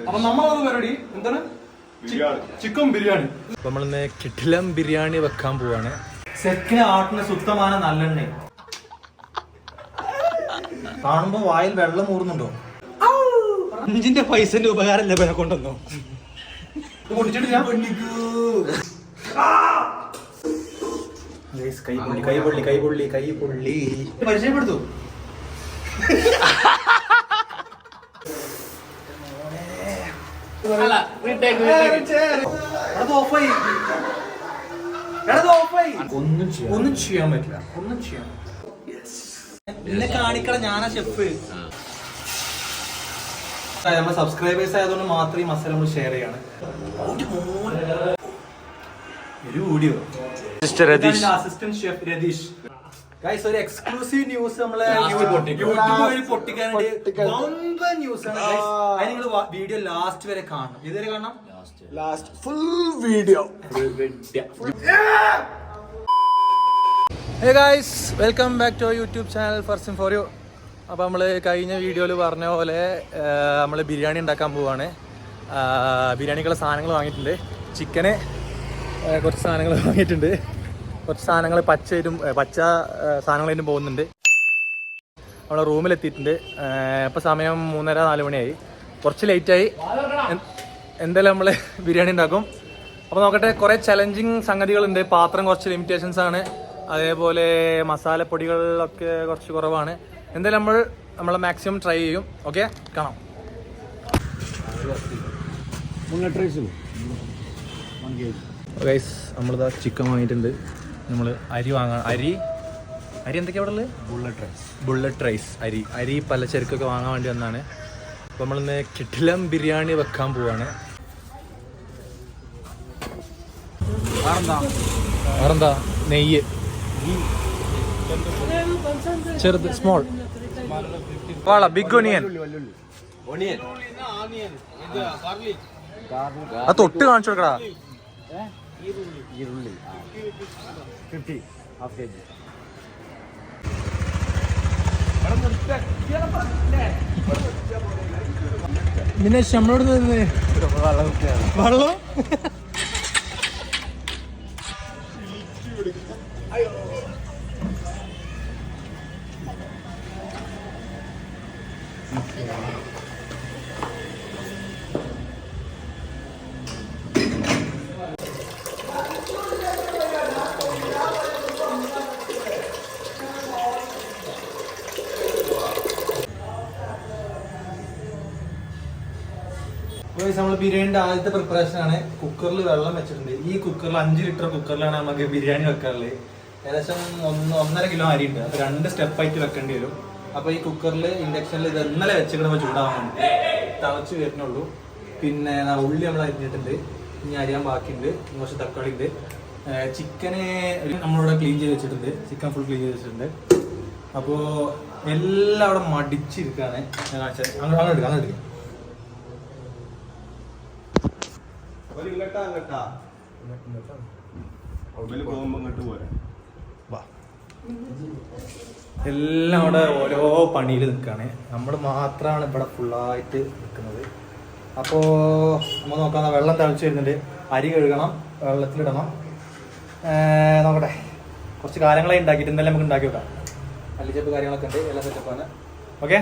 അപ്പൊ നമ്മളത് പരിപാടി എന്താണ് ചിക്കൻ ബിരിയാണി. നമ്മളിന്ന് കിടിലം ബിരിയാണി വെക്കാൻ പോവാണ്. സെക്കിന് ആട്ടിന് ശുദ്ധமான നല്ലെണ്ണ കാണുമ്പോ വായിൽ വെള്ളം ഊറുന്നുണ്ടോ? 5 പൈസന്റെ ഉപകാരമല്ലേ ഇവരെ കൊണ്ടുവന്നോ? പൊടിച്ചിട്ട് ഞാൻ കൈപൊള്ളി പരിചയപ്പെടുത്തു. ഒന്നും ചെയ്യാൻ പറ്റില്ല. എന്നെ കാണിക്കട ഞാനാ ഷെഫ്. നമ്മൾ സബ്സ്ക്രൈബേഴ്സ് ആയതുകൊണ്ട് മാത്രം ഈ മസാല നമ്മൾ ഷെയർ ചെയ്യാണ്. ഒരു video assistant chef Ratheesh. Guys, ഒരു എക്സ്ക്ലൂസീവ് ന്യൂസ് നമ്മളെ യൂട്യൂബ് വഴി പൊട്ടിക്കാൻ ന്യൂസ് ആണ്. അതിന് നിങ്ങൾ വീഡിയോ ലാസ്റ്റ് വരെ കാണണം. ഇതുവരെ കാണണം, last full video. Hey guys, welcome back to YouTube channel Farzin for you. അപ്പോൾ നമ്മൾ കഴിഞ്ഞ വീഡിയോയിൽ പറഞ്ഞ പോലെ നമ്മൾ ബിരിയാണി ഉണ്ടാക്കാൻ പോവാണ്. ബിരിയാണിക്കുള്ള സാധനങ്ങൾ വാങ്ങിയിട്ടുണ്ട്. ചിക്കന് കുറച്ച് സാധനങ്ങൾ വാങ്ങിയിട്ടുണ്ട്. കുറച്ച് സാധനങ്ങൾ പച്ച സാധനങ്ങളായിട്ടും പോകുന്നുണ്ട്. നമ്മളെ റൂമിലെത്തിയിട്ടുണ്ട്. ഇപ്പോൾ സമയം 3:30-4 മണിയായി. കുറച്ച് ലേറ്റായി. എന്തായാലും നമ്മൾ ബിരിയാണി ഉണ്ടാക്കും. അപ്പോൾ നോക്കട്ടെ, കുറേ ചലഞ്ചിങ് സംഗതികളുണ്ട്. പാത്രം കുറച്ച് ലിമിറ്റേഷൻസ് ആണ്. അതേപോലെ മസാലപ്പൊടികളൊക്കെ കുറച്ച് കുറവാണ്. എന്തായാലും നമ്മളെ മാക്സിമം ട്രൈ ചെയ്യും. ഓക്കെ, കാണാം. ഗൈസ്, നമ്മളിതാ ചിക്കൻ വാങ്ങിയിട്ടുണ്ട്. നമ്മൾ അരി വാങ്ങാൻ അരി എന്തൊക്കെയാ അവിടെ ഉള്ളത്? ബുള്ളറ്റ് റൈസ് അരി പലചരക്കൊക്കെ വാങ്ങാൻ വേണ്ടി വന്നാണ്. അപ്പോൾ നമ്മളിന്ന് കിടിലം ബിരിയാണി വെക്കാൻ പോവാണ്. വേറെന്താ? നെയ്യ്, ചെറുത് സ്മോൾ വാള, ബിഗ് ഒനിയൻ. അത് തൊട്ട് കാണിച്ചു കൊടുക്കടാ. പിന്നെ നമ്മളോട് വെള്ളം നമ്മൾ ബിരിയാണിന്റെ ആദ്യത്തെ പ്രിപ്പറേഷൻ ആണ്. കുക്കറിൽ വെള്ളം വെച്ചിട്ടുണ്ട്. ഈ കുക്കറിൽ 5 ലിറ്റർ കുക്കറിലാണ് നമുക്ക് ബിരിയാണി വെക്കാറുള്ളത്. ഏകദേശം 1.5 കിലോ അരി ഉണ്ട്. അപ്പൊ 2 സ്റ്റെപ്പായിട്ട് വെക്കേണ്ടി വരും. അപ്പൊ ഈ കുക്കറിൽ ഇൻഡക്ഷനിൽ ഇത് ഇന്നലെ വെച്ചിട്ട് ചൂടാവാൻ തിളച്ച് വരുന്നുള്ളൂ. പിന്നെ ഉള്ളി നമ്മൾ അരിഞ്ഞിട്ടുണ്ട്. ഇനി അരിയാൻ ബാക്കിയുണ്ട്. കുറച്ച് തക്കാളി ഉണ്ട്. ചിക്കന് നമ്മളിവിടെ ക്ലീൻ ചെയ്ത് വെച്ചിട്ടുണ്ട്. ചിക്കൻ ഫുൾ ക്ലീൻ ചെയ്ത് വെച്ചിട്ടുണ്ട്. അപ്പോൾ എല്ലാം അവിടെ മടിച്ചിരിക്കുകയാണ്. ഞാൻ കാണിച്ചത് അങ്ങനെ എടുക്കാം. എല്ലാം അവിടെ ഓരോ പണിയിൽ നിൽക്കുകയാണ്. നമ്മൾ മാത്രമാണ് ഇവിടെ ഫുള്ളായിട്ട് നിൽക്കുന്നത്. അപ്പോൾ നമ്മൾ നോക്കാം. വെള്ളം തിളച്ച് വരുന്നുണ്ട്. അരി കഴുകണം, വെള്ളത്തിലിടണം. നോക്കട്ടെ, കുറച്ച് കാര്യങ്ങളായി ഉണ്ടാക്കിയിട്ട് എന്തായാലും നമുക്ക് ഉണ്ടാക്കി വെക്കാം. മല്ലിച്ചപ്പ് കാര്യങ്ങളൊക്കെ ഉണ്ട്. എല്ലാം സെറ്റപ്പാണ്. ഓക്കെ,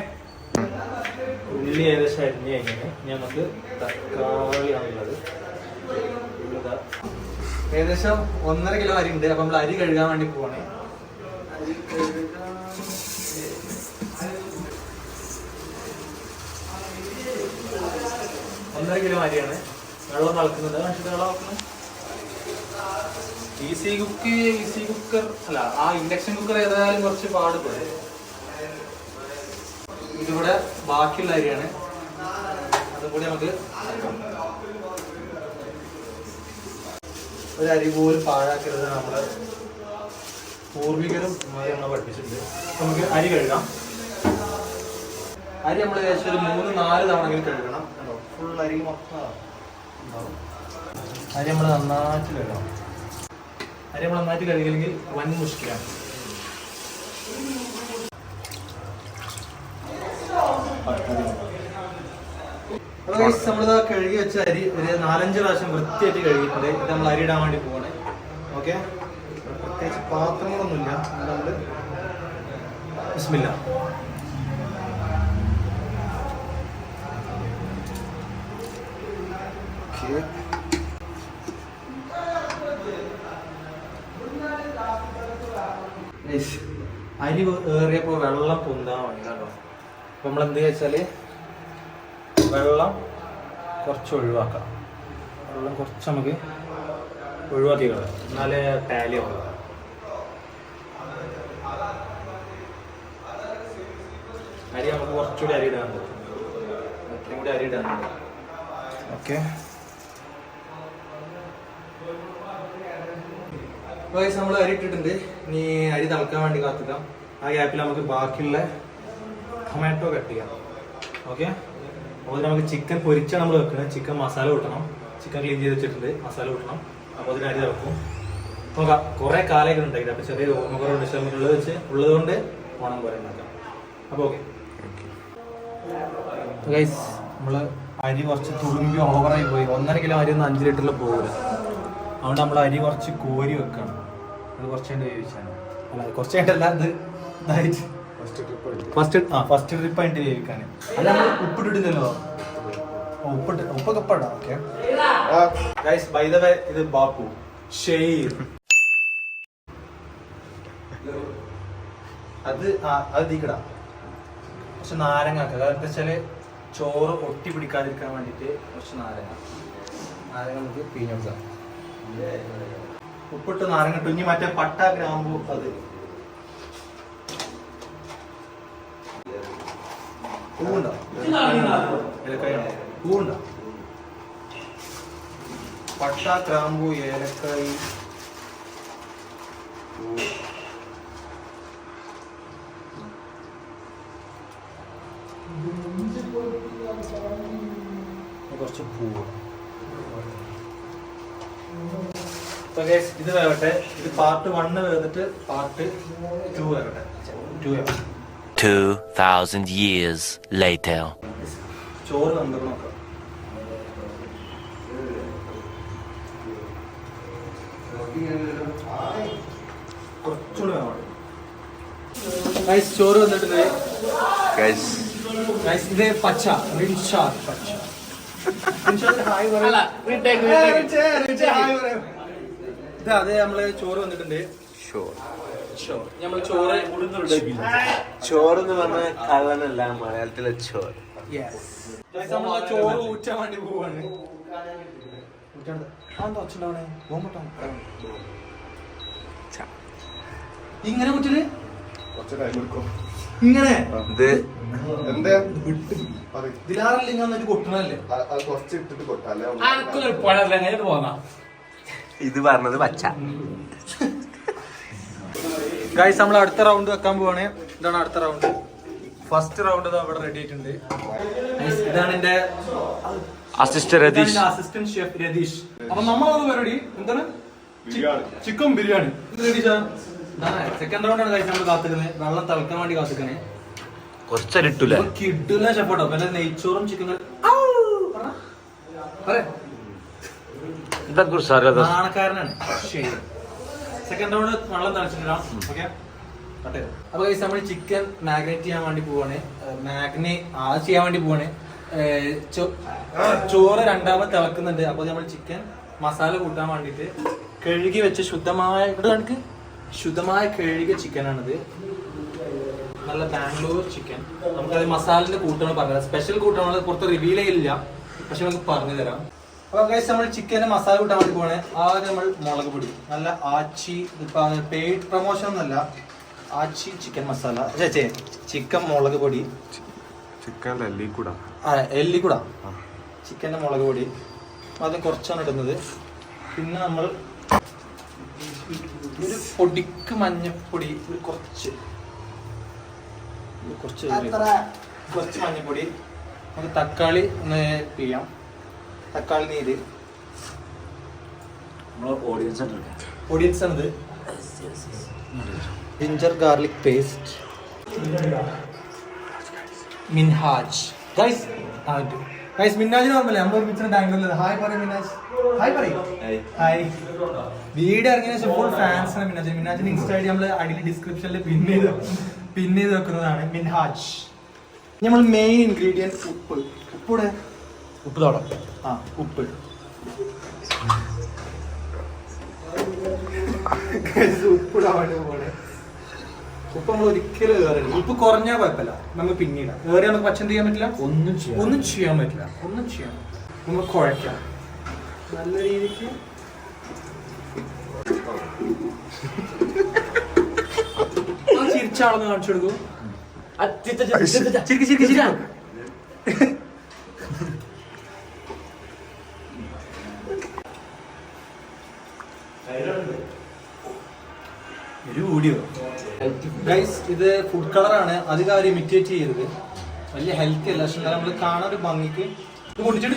ഉള്ളി ഏകദേശം അരിഞ്ഞ് കഴിഞ്ഞാൽ നമുക്ക് തക്കാളിയാണുള്ളത്. ഏകദേശം 1.5 കിലോ അരി ഉണ്ട്. അപ്പൊ നമ്മൾ അരി കഴുകാൻ വേണ്ടി പോവാണ്. അരി കഴുകാൻ 1.5 കിലോ അരിയാണ്. വെള്ളം തിളക്കുന്നത് ഈസി കുക്കർ അല്ല, ആ ഇൻഡക്ഷൻ കുക്കർ ഏതായാലും കുറച്ച് പാടുപെടും. ഇതിവിടെ ബാക്കിയുള്ള അരിയാണ്. അതും കൂടി നമുക്ക് ഒരു അരി പോലും പാഴാക്കരുത്. നമ്മള് പൂർവികരും നമ്മളെ പഠിപ്പിച്ചിട്ടുണ്ട്. നമുക്ക് അരി കഴുകാം. അരി നമ്മൾ ഏകദേശം ഒരു 3-4 തവണ കഴുകണം. ഫുൾ അരി മൊത്തം ഉണ്ടാവും. അരി നമ്മൾ നന്നായിട്ട് കഴുകണം. അരി നമ്മൾ നന്നായിട്ട് കഴുകില്ലെങ്കിൽ വൻ മുഷ്കിലാണ്. അപ്പൊ നമ്മളിത് കഴുകി വെച്ച അരി ഒരു 4-5 പ്രാവശ്യം വൃത്തിയായിട്ട് കഴുകിയിട്ടുണ്ട്. ഇത് നമ്മൾ അരി ഇടാൻ വേണ്ടി പോവാണ്. ഓക്കെ, പ്രത്യേകിച്ച് പാത്രങ്ങളൊന്നുമില്ല. നമ്മള് ബിസ്മില്ലാ. അരി ഏറിയപ്പോ വെള്ളം പൊന്താൻ വേണ്ടിട്ടോ. അപ്പൊ നമ്മൾ എന്ത് വെച്ചാല് വെള്ളം കുറച്ച് ഒഴിവാക്കാം. വെള്ളം കുറച്ച് നമുക്ക് ഒഴിവാക്കി കളയാം, എന്നാലേ ടാലി ആവുക. അരി നമുക്ക് കുറച്ചുകൂടി അരി ഇടാനുണ്ട്, അത്രയും കൂടി അരി ഇടാനുണ്ട്. ഓക്കെ, നമ്മൾ അരി ഇട്ടിട്ടുണ്ട്. ഇനി അരി തിളക്കാൻ വേണ്ടി കാത്തിക്കാം. ആ ഗ്യാപ്പിൽ നമുക്ക് ബാക്കിയുള്ള ടൊമാറ്റോ കട്ട് ചെയ്യാം. ഓക്കെ, അപ്പോൾ നമുക്ക് ചിക്കൻ പൊരിച്ചാണ് നമ്മൾ വെക്കുന്നത്. ചിക്കൻ മസാല കൂട്ടണം. ചിക്കൻ ക്ലീൻ ചെയ്ത് വെച്ചിട്ടുണ്ട്, മസാല കൂട്ടണം. അപ്പോൾ അതിന് അരി തിളക്കും. നോക്കാം, കുറേ കാലങ്ങൾ ഉണ്ടാക്കില്ല. അപ്പോൾ ചെറിയ ഓർമ്മകളുണ്ട് ഉള്ളതുകൊണ്ട് ഓണം പോലെ ഉണ്ടാക്കാം. അപ്പോൾ ഓക്കെ ഗൈസ്, നമ്മൾ അരി കുറച്ച് തുളുമ്പി ഓവറായി പോയി. 1.5 കിലോ അരി ഒന്നും 5 ലിറ്ററിൽ പോകില്ല. അതുകൊണ്ട് നമ്മൾ അരി കുറച്ച് കോരി വെക്കണം. അത് കുറച്ച് കഴിഞ്ഞ് വേവിച്ചാണ്. അല്ല, കുറച്ച് കഴിഞ്ഞിട്ടല്ല, ഇത് ഇതായിട്ട് ഫസ്റ്റ് ട്രിപ്പ് ആയിട്ട് വേവിക്കാൻ. അല്ല, നമ്മൾ ഉപ്പിട്ടിട്ടില്ലല്ലോ. ഉപ്പൊക്കെ ഇടാം. Okay guys, by the way, ഇത് ബാപ്പു ഷെയ്ർ. അത് തീക്കിടാം. കുറച്ച് നാരങ്ങ ആക്കുക. കാരണം എന്താ വെച്ചാല് ചോറ് ഒട്ടി പിടിക്കാതിരിക്കാൻ വേണ്ടിയിട്ട് കുറച്ച് നാരങ്ങ നമുക്ക് പിഴിഞ്ഞെടുക്കാം. ഉപ്പിട്ട് നാരങ്ങ ഇട്ടു. ഇനി മറ്റേ പട്ട ഗ്രാമ്പു, അത് പൂവുണ്ടോ? പൂവുണ്ടോ? പട്ട, ഗ്രാമ്പു, ഏലക്കായി, കുറച്ച് പൂവ്. ഇത് വേവട്ടെ. ഇത് പാർട്ട് 1 വേവിട്ട് പാർട്ട് 2 വേവട്ടെ. 2000 years later. ചോറ് കണ്ടു നോക്കാം. കുറച്ചുകൂടി വേണം. ചോറ് വന്നിട്ടുണ്ട്. ഇത് പച്ച റിൻഷാദ്. പച്ച അതെ, നമ്മള് ചോറ് വന്നിട്ടുണ്ട്. നമ്മള് ചോറ് എന്ന് പറഞ്ഞ കള്ളനല്ല, മലയാളത്തിലെ ചോറ്. നമ്മള് ചോറ് ഊറ്റാൻ വേണ്ടി പോവാണ്. ഇങ്ങനെ ഊറ്റല് ഇങ്ങനെ ഇതിലാറില്ലെങ്കിൽ കൊട്ടണല്ലേ. ഇത് പറഞ്ഞത് പച്ച. ഗൈസ്, നമ്മൾ അടുത്ത റൗണ്ട് വെക്കാൻ പോവാണ്. ഇതാണ് അടുത്ത റൗണ്ട്. ഫസ്റ്റ് റൗണ്ട് അവിടെ റെഡി ആയിട്ടുണ്ട്. ഇതാണ് എന്റെ അസിസ്റ്റന്റ് ഷെഫ് രതീഷ്. അപ്പൊ നമ്മളത് പരിപാടി എന്താണ്? ചിക്കൻ ബിരിയാണി. സെക്കൻഡ് റൗണ്ടാണ് കഴിച്ച് നമ്മൾ കാത്തുക്കുന്നത്. വെള്ളം തിളക്കാൻ വേണ്ടി കാത്തുക്കണേ. കുറച്ചരിട്ടില്ല കിട്ടില്ല ഷെഫോട്ടോ. പിന്നെ നെയ്ച്ചോറും ചിക്കൻ നാണക്കാരനാണ്. ശരി, സെക്കൻഡ് റൗണ്ട് വെള്ളം തിളച്ചിട്ടാണ്. ഓക്കെ, അപ്പൊ നമ്മൾ ചിക്കൻ മാഗ്നേറ്റ് ചെയ്യാൻ വേണ്ടി പോവാണ്. ചെയ്യാൻ വേണ്ടി പോവാണ്. ചോറ് രണ്ടാമത് തിളക്കുന്നുണ്ട്. അപ്പൊ നമ്മൾ ചിക്കൻ മസാല കൂട്ടാൻ വേണ്ടിട്ട് കഴുകി വെച്ച ശുദ്ധമായ കഴുകിയ ചിക്കനാണിത്. നല്ല ബാംഗ്ലൂർ ചിക്കൻ. നമുക്കത് മസാലിന്റെ കൂട്ടാണ് പറഞ്ഞത്. സ്പെഷ്യൽ കൂട്ടാണ്, പുറത്ത് റിവീൽ ചെയ്യില്ല, പക്ഷെ നമുക്ക് പറഞ്ഞു തരാം. അപ്പൊ നമ്മൾ ചിക്കന് മസാല കൂട്ടാൻ വേണ്ടി പോവാണ്. ആദ്യം നമ്മൾ മുളക് പൊടി, നല്ല ആച്ചി, പെയ്ഡ് പ്രൊമോഷൻ ഒന്നല്ല, ആച്ചി ചിക്കൻ മസാല, ചിക്കൻ മുളക് പൊടി, ചിക്കൻ്റെ എല്ലിക്കൂട, ചിക്കൻ്റെ മുളക് പൊടി അത് കുറച്ചാണ് ഇടുന്നത്. പിന്നെ നമ്മൾ ഒരു പൊടിക്ക് മഞ്ഞപ്പൊടി, കുറച്ച് മഞ്ഞപ്പൊടി. നമുക്ക് തക്കാളി ഒന്ന് പിഴിയാം. തക്കാളി നീര്, ഓഡിയൻസ് ആണിത്. Ginger garlic paste, Minhaj guys. Guys മിന്നാജിന് ഓർമ്മല്ലേ നമ്മൾ ഒരുമിച്ച് ബാംഗ്ലൂരിൽ ഹായ് പറയും മിന്നാജ് ഹായ് പറയും ഹായ് വീഡിയോ ഇറങ്ങിയ ശേഷം ഫുൾ ഫാൻസ് ആണ് മിന്നാജിന്റെ ഇൻസ്റ്റാ ഐഡി നമ്മൾ അടിയിൽ ഡിസ്ക്രിപ്ഷനിൽ പിൻ ചെയ്ത് വെക്കുന്നതാണ് മിൻഹാജ്. നമ്മൾ മെയിൻ ഇൻഗ്രീഡിയൻസ് ഉപ്പ് തോളം ഉപ്പ് ഉപ്പിടാൻ വേണ്ടി പോണേ. ഉപ്പ് നമ്മൾ ഒരിക്കലും ഏറില്ല. ഉപ്പ് കുറഞ്ഞാൽ കുഴപ്പമില്ല, നമുക്ക് പിന്നീട് ഏറിയാൽ നമുക്ക് പച്ചന്ത് ചെയ്യാൻ പറ്റില്ല, ഒന്നും ചെയ്യാൻ പറ്റില്ല. നമ്മൾ കുഴക്കാം നല്ല രീതിക്ക്. ചിരിച്ചാളെന്ന് കാണിച്ചു കൊടുക്കൂ. ഇത് ഫുഡ് കളറാണ്, അധികം അവർ ഇമിറ്റേറ്റ് ചെയ്യരുത്. വലിയ ഹെൽത്തി അല്ല, പക്ഷെ നമ്മൾ കാണാൻ ഒരു ഭംഗിക്ക്. ഇത് പൊട്ടിച്ചിട്ടില്ല.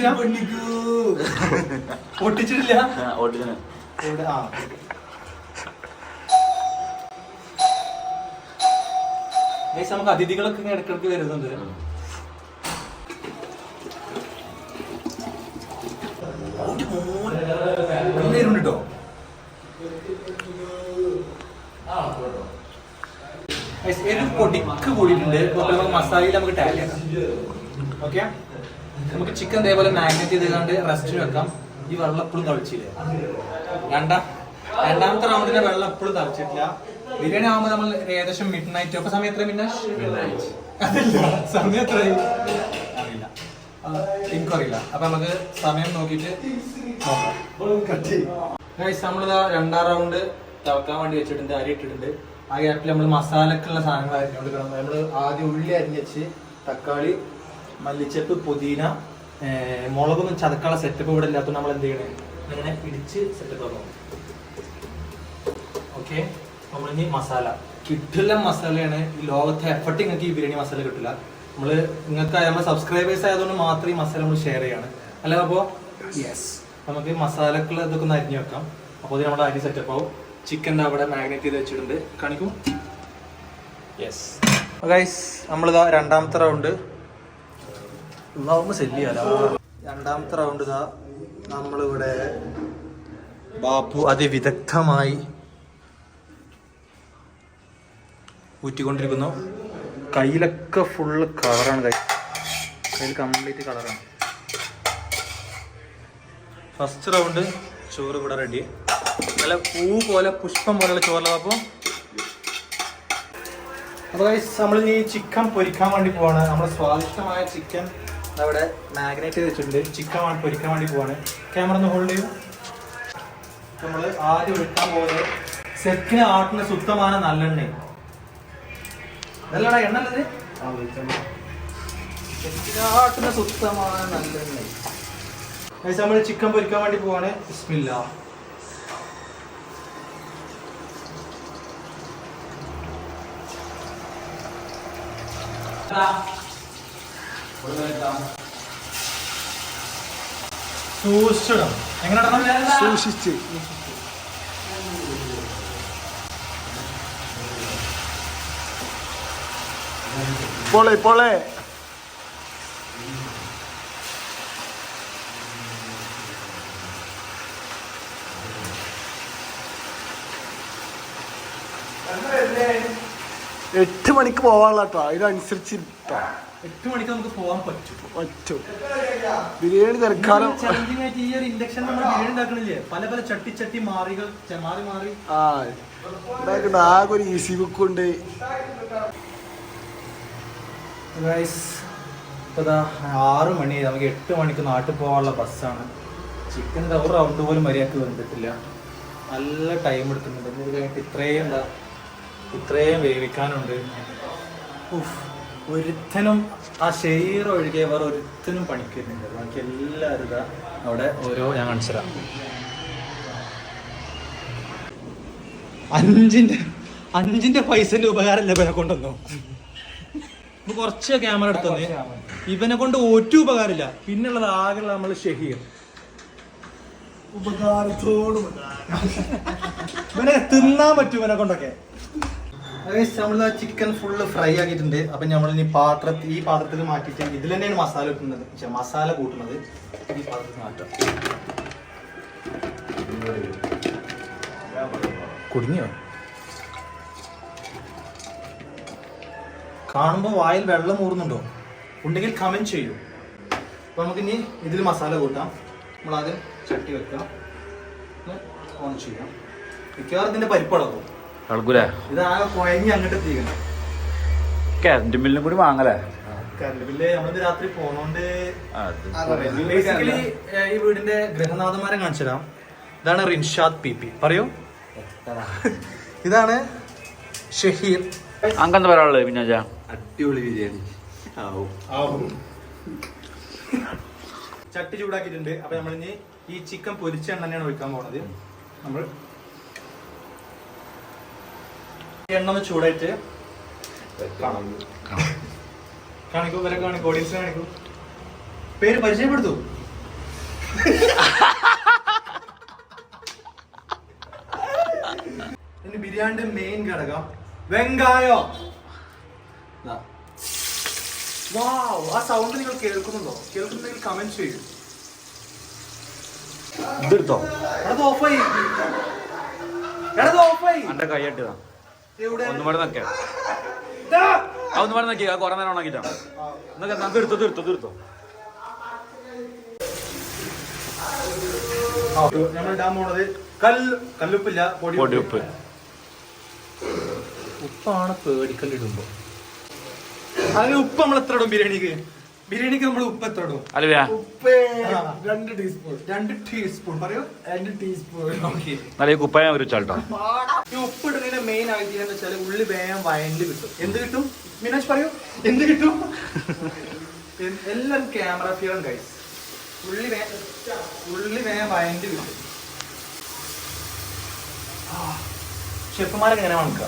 നമുക്ക് അതിഥികളൊക്കെ ഇടക്കിടക്ക് വരുന്നുണ്ട്. കേട്ടോ പൊടിക്ക് കൂടിയിട്ടുണ്ട്. മസാലയിൽ നമുക്ക് ടാഗ് ചെയ്യാം. ഓക്കെ, നമുക്ക് ചിക്കൻ ഇതേപോലെ മാഗ്നേറ്റ് ചെയ്തുകൊണ്ട് റെസ്റ്റിന് വെക്കാം. ഈ വെള്ളം എപ്പോഴും തളിച്ചില്ല. രണ്ടാമത്തെ റൗണ്ടിന്റെ വെള്ളം എപ്പോഴും തളിച്ചിട്ടില്ല. ബിരിയാണി ആകുമ്പോൾ നമ്മൾ ഏകദേശം മിഡ് നൈറ്റ് ഒക്കെ സമയം എത്ര അതല്ല സമയം എത്ര അറിയില്ല, എനിക്കറിയില്ല. അപ്പൊ നമുക്ക് സമയം നോക്കിയിട്ട് നമ്മളിതാ രണ്ടാം റൗണ്ട് തിളക്കാൻ വേണ്ടി വെച്ചിട്ടുണ്ട്, അരി ഇട്ടിട്ടുണ്ട്. ആ ഗ്യാപ്പിൽ നമ്മൾ മസാലക്കുള്ള സാധനങ്ങൾ അരിഞ്ഞുകൊടുക്കണം. നമ്മൾ ആദ്യം ഉള്ളി അരിഞ്ഞ് വെച്ച് തക്കാളി, മല്ലിച്ചപ്പ്, പുതിന, മുളകൊന്നും ചതക്കാനുള്ള സെറ്റപ്പ് ഇവിടെ ഇല്ലാത്തത് നമ്മൾ എന്ത് ചെയ്യണേ ഇങ്ങനെ ഇടിച്ച് സെറ്റപ്പ് ആക്കണം. ഓക്കെ, നമ്മളിനി മസാല കിട്ടില്ല മസാലയാണ്. ഈ ലോകത്തെ എഫർട്ട് നിങ്ങൾക്ക് ഈ ബിരിയാണി മസാല കിട്ടില്ല. നിങ്ങൾക്ക് നമ്മുടെ സബ്സ്ക്രൈബേഴ്സ് ആയതുകൊണ്ട് മാത്രം ഈ മസാല നമ്മൾ ഷെയർ ചെയ്യാണ്. അല്ല, അപ്പോൾ നമുക്ക് മസാലക്കുള്ള ഇതൊക്കെ ഒന്ന് അരിഞ്ഞു വെക്കാം. അപ്പോൾ ഇത് നമ്മുടെ അരി സെറ്റപ്പ് ആവും. ചിക്കൻ അവിടെ മാഗ്നേറ്റ് ചെയ്ത് വെച്ചിട്ടുണ്ട്, കാണിക്കും. ഗൈസ് നമ്മളിതാ രണ്ടാമത്തെ റൗണ്ട് രണ്ടാമത്തെ റൗണ്ട് ഇതാ നമ്മളിവിടെ ബാപ്പു അതിവിദഗ്ധമായി ഊറ്റിക്കൊണ്ടിരിക്കുന്നു. കയ്യിലൊക്കെ ഫുള്ള് കളറാണ്, കയ്യിൽ കംപ്ലീറ്റ് കളറാണ്. ഫസ്റ്റ് റൗണ്ട് ചോറ് ഇവിടെ റെഡി. നല്ല പൂ പോലെ പുഷ്പം പോലെയുള്ള ചോറല്ല. അപ്പോൾ നമ്മൾ ഈ ചിക്കൻ പൊരിക്കാൻ വേണ്ടി പോവാണ്. നമ്മൾ സ്വാദിഷ്ടമായ ചിക്കൻ അവിടെ മാഗ്നേറ്റ് ചെയ്ത് വെച്ചിട്ടുണ്ട്. ചിക്കൻ പൊരിക്കാൻ വേണ്ടി പോവാണ്. ക്യാമറ ഒന്ന് ഹോൾഡ് ചെയ്യും. നമ്മൾ ആദ്യം ഒഴിക്കാൻ പോകുന്നത് സെക്കിന് ആട്ടിന് ശുദ്ധമായ നല്ലെണ്ണ. നല്ലടാ എണ്ണല്ലത്, ആട്ടിന് ശുദ്ധമായ നല്ലെണ്ണ. നമ്മൾ ചിക്കൻ പൊരിക്കാൻ വേണ്ടി പോവാണ്. ബിസ്മില്ലാ. സൂക്ഷിച്ചിടണം. എങ്ങനെ ഇടണം? സൂക്ഷിച്ച്. പോളെ 8 മണിക്ക് പോവാനുള്ള കേട്ടോ, അതിനനുസരിച്ച് 8 മണിക്ക് നമുക്ക് പോകാൻ പറ്റും. ബിരിയാണി തിരക്കാലം ഈ ഒരു ഇൻഡക്ഷൻ നമ്മൾ ബിരിയാണി ഉണ്ടാക്കണില്ലേ, പല ചട്ടി മാറികൾ മാറി ആകെ ഒരു ഈസി കുക്ക് ഉണ്ട്. ഇപ്പൊ 6 മണി, നമുക്ക് 8 മണിക്ക് നാട്ടിൽ പോകാനുള്ള ബസ്സാണ്. ചിക്കൻ ഒരു റൗണ്ട് പോലും മര്യാദക്ക് വന്നിട്ടില്ല, നല്ല ടൈം എടുക്കുന്നുണ്ട്. ഇത് കഴിഞ്ഞിട്ട് ഇത്രയും വേവിക്കാനുണ്ട്. ഒരുത്തനും ആ ഷെയർ ഒഴികെ വേറെ ഒരുത്തനും പണിക്കുന്നുണ്ട്. ബാക്കി എല്ലാവരും ഇതാ അവിടെ ഓരോ ഞാൻ കാണിച്ചുതരാം. 5 പൈസന്റെ ഉപകാരമല്ല ഇവനെ കൊണ്ടൊന്നും. കുറച്ച് ക്യാമറ എടുത്തന്നെ ഇവനെ കൊണ്ട് ഒറ്റ ഉപകാരമില്ല. പിന്നുള്ളത് ആകെയുള്ള നമ്മള് ഷഹീർ ഉപകാരത്തോടും ഇവനെ തിന്നാൻ പറ്റും ഇവനെ കൊണ്ടൊക്കെ. നമ്മൾ ചിക്കൻ ഫുള്ള് ഫ്രൈ ആക്കിയിട്ടുണ്ട്. അപ്പൊ നമ്മൾ ഈ പാത്രത്തിൽ മാറ്റിയിട്ട് ഇതിൽ തന്നെയാണ് മസാല ഇട്ടുന്നത്, മസാല കൂട്ടുന്നത്. ഈ പാത്രത്തിൽ മാറ്റാം. കുടുങ്ങിയോ? കാണുമ്പോൾ വായിൽ വെള്ളം ഊറുന്നുണ്ടോ? ഉണ്ടെങ്കിൽ കമന്റ് ചെയ്യൂ. അപ്പൊ നമുക്കിനി ഇതിൽ മസാല കൂട്ടാം. നമ്മളാദ്യം ചട്ടി വെക്കാം, ഓൺ ചെയ്യാം. മിക്കവാറും ഇതിന്റെ പരിപ്പടക്കും. ഇതാകെ കുഴങ്ങി അങ്ങോട്ട് എത്തിക്കണം. കറന്റ് ബില്ലും കൂടി വാങ്ങലേ. കറണ്ട് ബില്ല് നമ്മളിത് രാത്രി പോണോണ്ട് ബേസിക്കലി ഈ വീടിന്റെ ഗൃഹനാഥന്മാരെ കാണിച്ചു തരാം. ഇതാണ് റിൻഷാദ് പി പി. പറയൂ. ഇതാണ് ഷഹീർ. അങ്കെന്താ പറയാനുള്ളത്? പിന്നെ അടിപൊളി ബിരിയാണി. ചട്ടി ചൂടാക്കിയിട്ടുണ്ട്. അപ്പൊ നമ്മളിനി ഈ ചിക്കൻ പൊരിച്ച എണ്ണ തന്നെയാണ് ഒഴിക്കാൻ പോണത്. നമ്മൾ എണ്ണ ഒന്ന് ചൂടായിട്ട് കാണിക്കൂ, വരെ കാണിക്കൂ, ഓഡിയൻസ് കാണിക്കൂ. പേര് പരിചയപ്പെടുത്തു. ഇനി ബിരിയാണിന്റെ മെയിൻ ഘടകം വെങ്കായം. വാവ്, ആ സൗണ്ട് നിങ്ങൾ കേൾക്കുന്നുണ്ടോ? കേൾക്കുന്നുണ്ടെങ്കിൽ കമന്റ് ചെയ്യൂ. ഇതെടുത്തോ? അത് ഓഫായി. ഓഫായി. എന്റെ കൈയ്യട്ടതാ. എവിടെ? ഒന്നുപാടെ നോക്കിയാ ഒന്നുപാടെ നോക്കിയാ കുറെ നേരം ഉണക്കിട്ടാ. തീർത്തോ തീർത്തോ തീർത്തോ. നമ്മൾ ഇടാൻ പോണത് കല്ലുപ്പില്ല, പൊടിയുപ്പ്. ഉപ്പാണ് പേടിക്കല്ലിടുമ്പോ. അതിന് ഉപ്പ് നമ്മൾ എത്ര ഇടും ബിരിയാണിക്ക് നമ്മൾ ഉപ്പ് എത്ര ഇടും? അല്ലയാ ഉപ്പ് 2 ടീസ്പൂൺ. 2 ടീസ്പൂൺ. പറയൂ. 2 ടീസ്പൂൺ. നല്ല കുപ്പായം ഒരു ചാട്ടോ. ഈ ഉപ്പ് ഇടുന്നതിന്റെ മെയിൻ ആയിട്ട് എന്ന് വെച്ചാൽ ഉള്ളി വേഗം വയലിൽ കിട്ടും. എന്ത് കിട്ടും മീനാഷ് പറയൂ? എന്ത് കിട്ടും? എല്ലാരും ക്യാമറ ഫിയറും ഗൈസ്. ഉള്ളി വേഗം വയലിൽ കിട്ടും. ഷെഫുമാരൊക്കെ എങ്ങനെ വാങ്ങിക്കുക?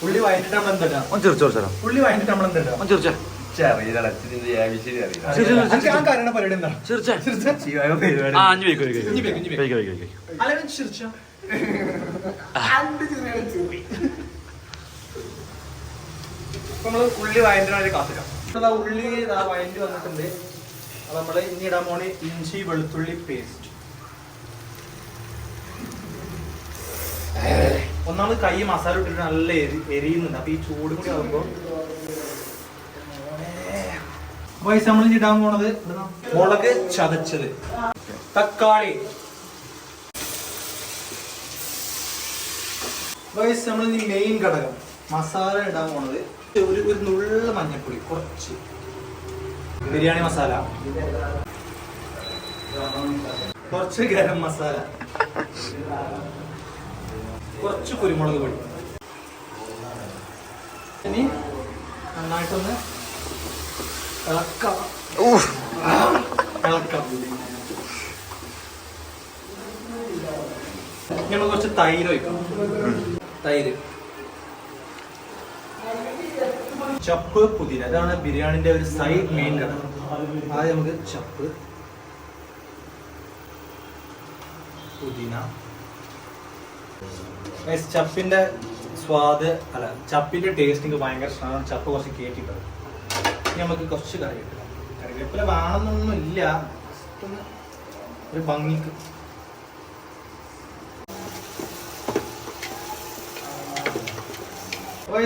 ഉള്ളി വയറ്റിട്ട് നമ്മൾ എന്താ ഉള്ളി വയറ്റിട്ട് നമ്മൾ എന്താ പരിപാടി എന്താ? നമ്മള് ഉള്ളി വയറ്റിനാണ് കാത്തിക്കാം. ഉള്ളി വയറ്റി വന്നിട്ടുണ്ട്. അപ്പൊ നമ്മള് ഇനി ഇടാൻ പോണേ ഇഞ്ചി വെളുത്തുള്ളി പേസ്റ്റ്. ഒന്നാമത് കൈ മസാല ഇട്ടിട്ട് നല്ല എരിയുന്നുണ്ട്. അപ്പൊ ഈ ചൂട് കൂടി ആകുമ്പോ നമ്മൾ ഇടാൻ പോണത് മുളക് ചതച്ചത്, തക്കാളി. നമ്മൾ ഈ മെയിൻ ഘടകം മസാല ഇടാൻ പോണത് ഒരു നുള്ള മഞ്ഞപ്പൊടി, കുറച്ച് ബിരിയാണി മസാല, കുറച്ച് ഗരം മസാല, കുറച്ച് കുരുമുളക് പൊടി. ഇനി നന്നായിട്ടൊന്ന് ഇളക്കാം. നമ്മൾ കുറച്ച് തൈര് ഒഴിക്കാം. തൈര്, ചപ്പ്, പുതിന. ഇതാണ് ബിരിയാണിന്റെ ഒരു സൈഡ് മെയിൻ ഘടകം. ആദ്യം നമുക്ക് ചപ്പ്, പുതിന. ചപ്പിന്റെ സ്വാദ് അല്ല, ചപ്പിന്റെ ടേസ്റ്റ് എനിക്ക് ഭയങ്കര ഇഷ്ടമാണ്. ചപ്പ് കുറച്ച് കേട്ടിട്ടത്. ഇനി നമുക്ക് കുറച്ച് കറിവേപ്പില. കറിവേപ്പില വേണമെന്നൊന്നും ഇല്ല, ഒരു ഭംഗിക്ക്.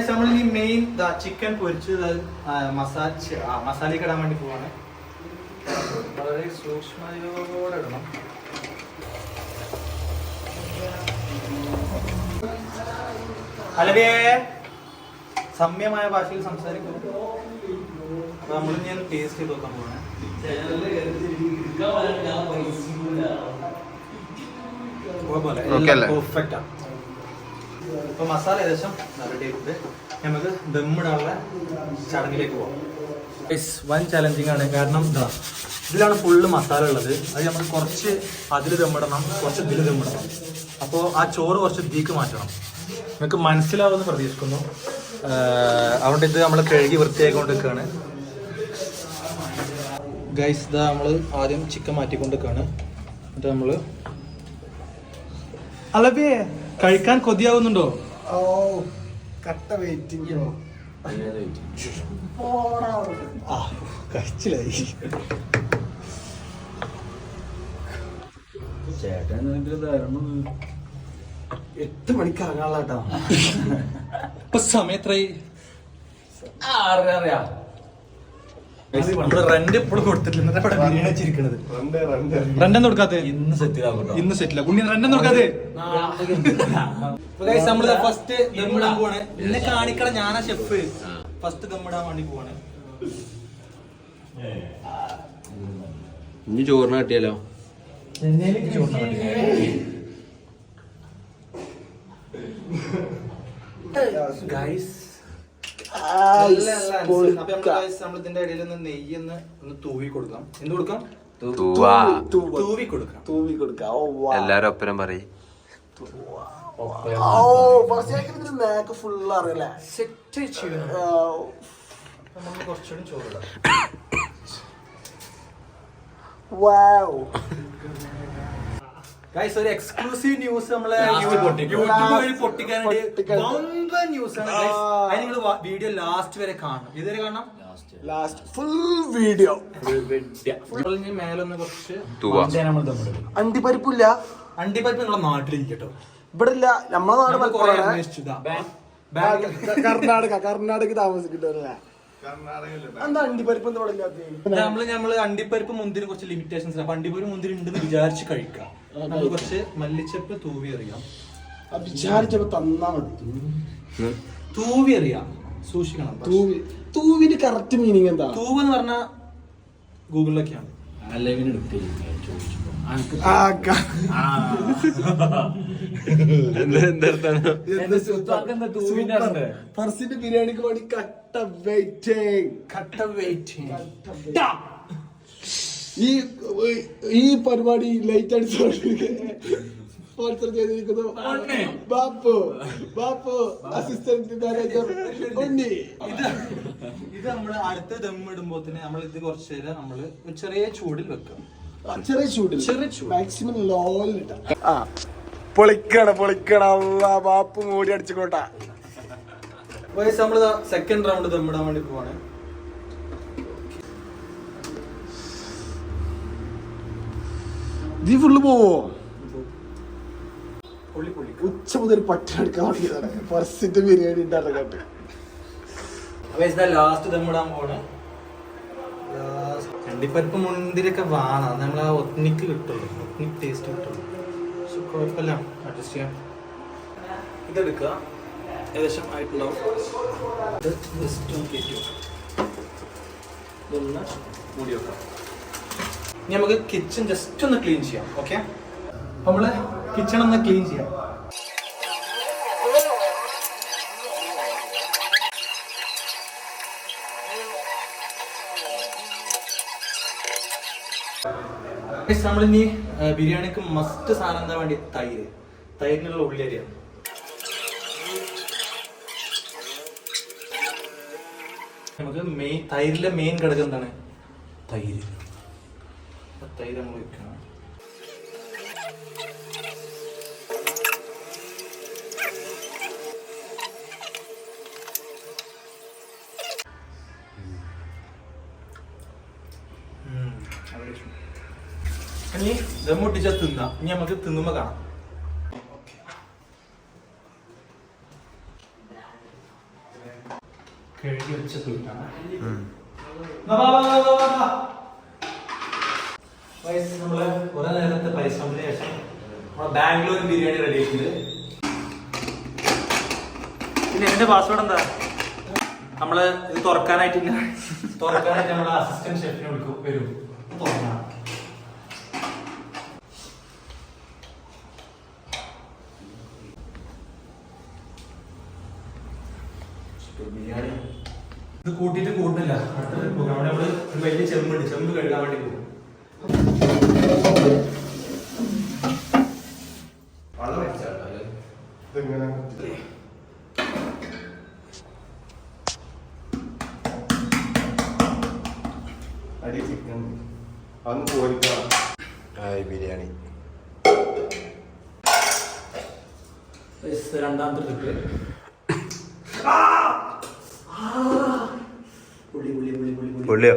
നമ്മൾ ഈ മെയിൻ ചിക്കൻ പൊരിച്ചത് മസാലയ്ക്ക് ഇടാൻ വേണ്ടി പോവാണ്. വളരെ സൂക്ഷ്മതയോടെ ഇടണം. അലവേ സമ്യമായ ഭാഷയിൽ സംസാരിക്കും. അപ്പൊ നമ്മൾ ഞാൻ ടേസ്റ്റ് ചെയ്ത് നോക്കാൻ പോവാണ്. പെർഫെക്റ്റ് ആണ്. ഇപ്പൊ മസാല ഏകദേശം റെഡി ആയിട്ട് നമുക്ക് ദമ്മിടാനുള്ള ചടങ്ങിലേക്ക് പോവാം. വൻ ചലഞ്ചിങ് ആണ്. കാരണം എന്താ, ഇതിലാണ് ഫുള്ള് മസാല ഉള്ളത്. അത് നമ്മൾ കുറച്ച് അതിൽ ദമ്മിടണം, കുറച്ച് ഇതിൽ ദമ്മിടണം. അപ്പോൾ ആ ചോറ് കുറച്ച് ഇതിലേക്ക് മാറ്റണം. നിങ്ങൾക്ക് മനസ്സിലാവുമെന്ന് പ്രതീക്ഷിക്കുന്നു. അതുകൊണ്ട് ഇത് നമ്മൾ കഴുകി വൃത്തിയായിക്കൊണ്ടിരിക്കുകയാണ്. ഗൈസ് ഇതാ നമ്മൾ ആദ്യം ചിക്കൻ മാറ്റിക്കൊണ്ടിരിക്കുകയാണ്. എന്നിട്ട് നമ്മൾ അലബേ കഴിക്കാൻ കൊതിയാവുന്നുണ്ടോ? ഓ കട്ട വെയിറ്റിംഗ്. ആ കഴിച്ചില്ലായി. ചേട്ടൻ 8 മണിക്ക് ഇറങ്ങാനുള്ള ഇപ്പൊ സമയത്രയായി? അറിയാം. നമ്മള് റെന്റ് എപ്പോഴും കൊടുത്തിട്ടില്ല. ബിരിയാണി വെച്ചിരിക്കണത് റെന്റ് ഒന്നും കൊടുക്കാതെ ഇന്ന് സെറ്റ് ഇന്ന് സെറ്റില്ല. കുഞ്ഞി റെന്റ് ഒന്നും കൊടുക്കാതെ നമ്മള് ഫസ്റ്റ് ദമ്മിടാൻ പോവാണ്. എന്നെ കാണിക്കണ ഞാനാ ഷെഫ്. ഫസ്റ്റ് ദമ്മിടാൻ വേണ്ടി പോവാണ്. ഇനി ചോറിന് കിട്ടിയാലോ? നമ്മളിതിന്റെ ഇടയിൽ ഒന്ന് നെയ്യ് ഒന്ന് തൂവി കൊടുക്കാം. എന്ത് കൊടുക്കാം? തൂവി കൊടുക്കാം. എല്ലാരും ഒപ്പരം പറയും. ഫുള്ള് അറിയില്ലേ? സെറ്റ് ചെയ്യണം. നമ്മൾ കുറച്ചുകൂടി ചോറിടാം. ഗൈസ് ഒരു എക്സ്ക്ലൂസീവ് ന്യൂസ് നമ്മളെ യൂട്യൂബ് വഴി പൊട്ടിക്കാനുണ്ട്. വമ്പൻ ന്യൂസ് ആണ് ഗൈസ്. അത് നിങ്ങൾ വീഡിയോ ലാസ്റ്റ് വരെ കാണണം. ഇതുവരെ കാണണം. Last full video. മേലൊന്ന് കുറച്ച് അണ്ടിപ്പരിപ്പില്ല. അണ്ടിപ്പരിപ്പ് നിങ്ങളെ നാട്ടിലിരിക്കട്ടോ. ഇവിടെ ഇല്ല. നമ്മളെ നാട് കുറെ മലപ്പുറമാണ്. അന്വേഷിച്ചതാ. കർണാടക താമസിക്കുന്നവരല്ലേ? എന്താ അണ്ടിപ്പരിപ്പ് എന്താ ഇല്ലാത്ത? നമ്മള് അണ്ടിപ്പരിപ്പ് മുന്തിരി കുറച്ച് ലിമിറ്റേഷൻസ്. അപ്പൊ അണ്ടിപ്പരിപ്പ് മുന്തിരി ഉണ്ടെന്ന് വിചാരിച്ച് കഴിക്കാം. നമുക്ക് കുറച്ച് മല്ലിച്ചപ്പ് തൂവി അറിയാം. വിചാരിച്ചപ്പോ തന്നാ മതി. തൂവി അറിയാം. സൂക്ഷിക്കണം. തൂവിന്റെ കറക്റ്റ് മീനിങ് എന്താ? തൂവ് എന്ന് പറഞ്ഞാ ഗൂഗിളിലൊക്കെയാണ്. ഫർസിന്റെ ബിരിയാണിക്ക് വേണ്ടി കട്ട വെയിറ്റിംഗ്. ഈ പരിപാടി ലൈറ്റ് അടിച്ചു സ്പോൺസർ ചെയ്തിരിക്കുന്നു ബാപ്പു അസിസ്റ്റന്റ് മാനേജർ ഉണ്ണി. ഇത് നമ്മള് അടുത്ത ദമ്മിടുമ്പോ തന്നെ നമ്മൾ ഇത് കുറച്ച് നേരം നമ്മള് ചെറിയ ചൂടിൽ വെക്കാം. ചെറിയ ചൂടിൽ ചൂട് മാക്സിമം ലോയിൽ പൊളിക്കണം. ബാപ്പു മൂടി അടിച്ചുകൊണ്ടാ. നമ്മള് സെക്കൻഡ് റൗണ്ട് ദമ്മിടാൻ വേണ്ടി പോവാണ്. നീ ഫുള്ള് പോവോ? ഉച്ച മുതൽ പട്ടിയെടുക്കാൻ തുടങ്ങിയതാണ്. ഫർസിന്റെ ബിരിയാണി ഉണ്ടാകട്ടെ. ലാസ്റ്റ് ദമ്മിടാൻ പോവാണ്. അണ്ടിപ്പരിപ്പ് മുന്തിരിയൊക്കെ വേണം. നമ്മൾ ആ ഒത്നിക്ക് കിട്ടുള്ളൂ. ഒത്നിക്ക് ടേസ്റ്റ് കിട്ടുള്ളൂ. പക്ഷെ കുഴപ്പമില്ല, അഡ്ജസ്റ്റ് ചെയ്യാം. ഇതെടുക്കുക. ഏകദേശം ആയിട്ടുണ്ടാവും. ഇത് ജസ്റ്റ് ഒന്ന് കയറ്റി വെക്കാം. ഇതൊന്ന് മൂടി വെക്കാം. ഇനി നമുക്ക് കിച്ചൺ ജസ്റ്റ് ഒന്ന് ക്ലീൻ ചെയ്യാം. ഓക്കെ, നമ്മള് കിച്ചൺ ഒന്ന് ക്ലീൻ ചെയ്യാം. നമ്മളിനി ബിരിയാണിക്ക് മസ്റ്റ് സാധനം എന്താ വേണ്ടി? തൈരിനുള്ള ഉള്ളി അരിയാണ്. നമുക്ക് തൈരിലെ മെയിൻ ഘടകം എന്താണ്? തൈര് നമ്മൾ വെക്കണം. ഇനി ദമ്മൊട്ടിച്ച തിന്നാം. ഇനി നമുക്ക് തിന്നുമ്പോ കാണാം. കഴുകി വെച്ച തുണ്ടാണ്. നമ്മള് കുറെ നേരത്തെ പരിശ്രമത്തിന് ശേഷം നമ്മളെ ബാംഗ്ലൂർ ബിരിയാണി റെഡി ആയിട്ടുണ്ട്. പിന്നെ എന്റെ പാസ്വേഡ് എന്താ? നമ്മള് ഇത് തുറക്കാനായിട്ട് നമ്മളെ അസിസ്റ്റന്റ് ഷെഫിനെ വരും. തുറക്കണം. ബിരിയാണി ഇത് കൂട്ടിയിട്ട് കൂട്ടുന്നില്ല. അടുത്ത പോകാം. അവിടെ നമ്മള് ഒരു വലിയ ചെമ്പ് കഴുകാൻ വേണ്ടി പോകും. അടി ചിക്കൻ അന്ന് പോരിക്കണം. ബിരിയാണി രണ്ടാമത്തെ ട്രിപ്പ്. പുള്ളി പുള്ളി പുള്ളി പുള്ളി പുള്ളി. പൊള്ളിയോ?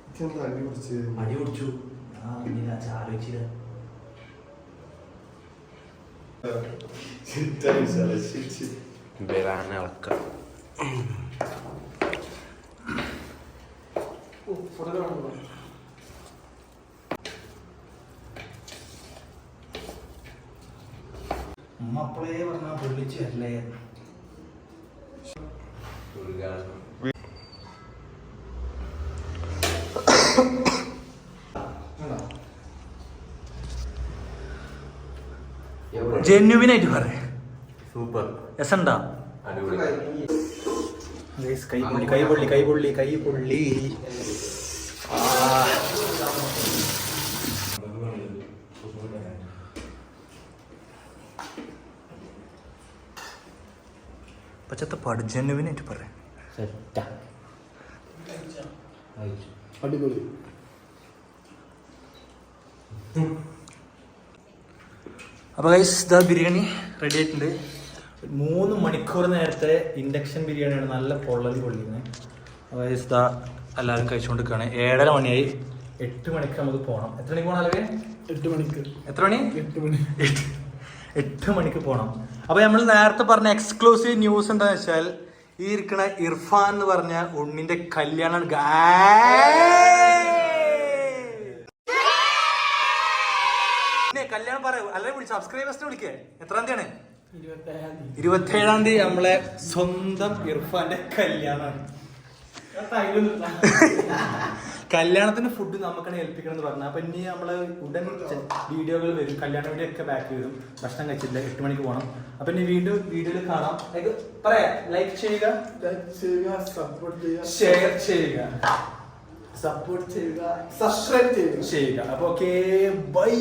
ഇതെന്താ അടി പിടിച്ച്? അടി പിടിച്ചു. ആലോചിച്ചില്ല. ചിറ്റായി ശലശിച്ച്. ബിരിയാണി ഇളക്കാം. ഉമ്മ അപ്പളേ പറഞ്ഞാ പൊള്ളിച്ച് വരല്ലേ. ജെന്യുവിനായിട്ട് പറയാം. സൂപ്പർ. രസണ്ടാ? അടിപൊളി. കൈപൊള്ളി കൈപൊള്ളി കൈപൊള്ളി കൈപൊള്ളി. പച്ചത്തെ പാട് ജെന്യുവിനായിട്ട് പറയാം. അടിപൊളി. അപ്പോൾ ഗൈസ് ഇതാ ബിരിയാണി റെഡി ആയിട്ടുണ്ട്. 3 മണിക്കൂർ നേരത്തെ ഇൻഡക്ഷൻ ബിരിയാണിയാണ്, നല്ല പൊള്ളൽ പൊള്ളിക്കുന്നത്. അപ്പോൾ ഗൈസ് ഇതാ എല്ലാവരും കഴിച്ചുകൊണ്ടിരിക്കുകയാണ്. 7:30 മണിയായി. 8 മണിക്ക് നമുക്ക് പോകണം. എത്ര മണിക്ക് പോകണം അല്ലേ? 8 മണിക്ക്. എത്ര മണി? 8 മണി. 8 മണിക്ക് പോകണം. അപ്പോൾ നമ്മൾ നേരത്തെ പറഞ്ഞ എക്സ്ക്ലൂസീവ് ന്യൂസ് എന്താണെന്ന് വെച്ചാൽ ഈ ഇരിക്കണ ഇർഫാൻ എന്ന് പറഞ്ഞ ഉണ്ണിന്റെ കല്യാണം. കല്യാണം പറയൂ അല്ലെങ്കിൽ വിളിച്ചു സബ്സ്ക്രൈബേഴ്സിനെ വിളിക്കേ. എത്രാം തീയതിയാണ്? 27-ാം തീയതി നമ്മളെ സ്വന്തം ഇർഫാന്റെ കല്യാണമാണ്. കല്യാണത്തിന് ഫുഡ് നമുക്കാണ് ഏൽപ്പിക്കണം എന്ന് പറഞ്ഞു. അപ്പൊ ഇനി നമ്മള് ഉടൻ വീഡിയോകൾ വരും, കല്യാണ വീഡിയോ ഒക്കെ ബാക്ക് വരും. ഭക്ഷണം കഴിച്ചില്ല, 8 മണിക്ക് പോകണം. അപ്പൊ ഇനി വീണ്ടും വീഡിയോയിൽ കാണാം. പറയാ ലൈക്ക് ചെയ്യുക, സപ്പോർട്ട് ചെയ്യുക, ഷെയർ ചെയ്യുക, സപ്പോർട്ട് ചെയ്യുക, സബ്സ്ക്രൈബ് ചെയ്യുക. അപ്പൊ ഓക്കെ ബൈ.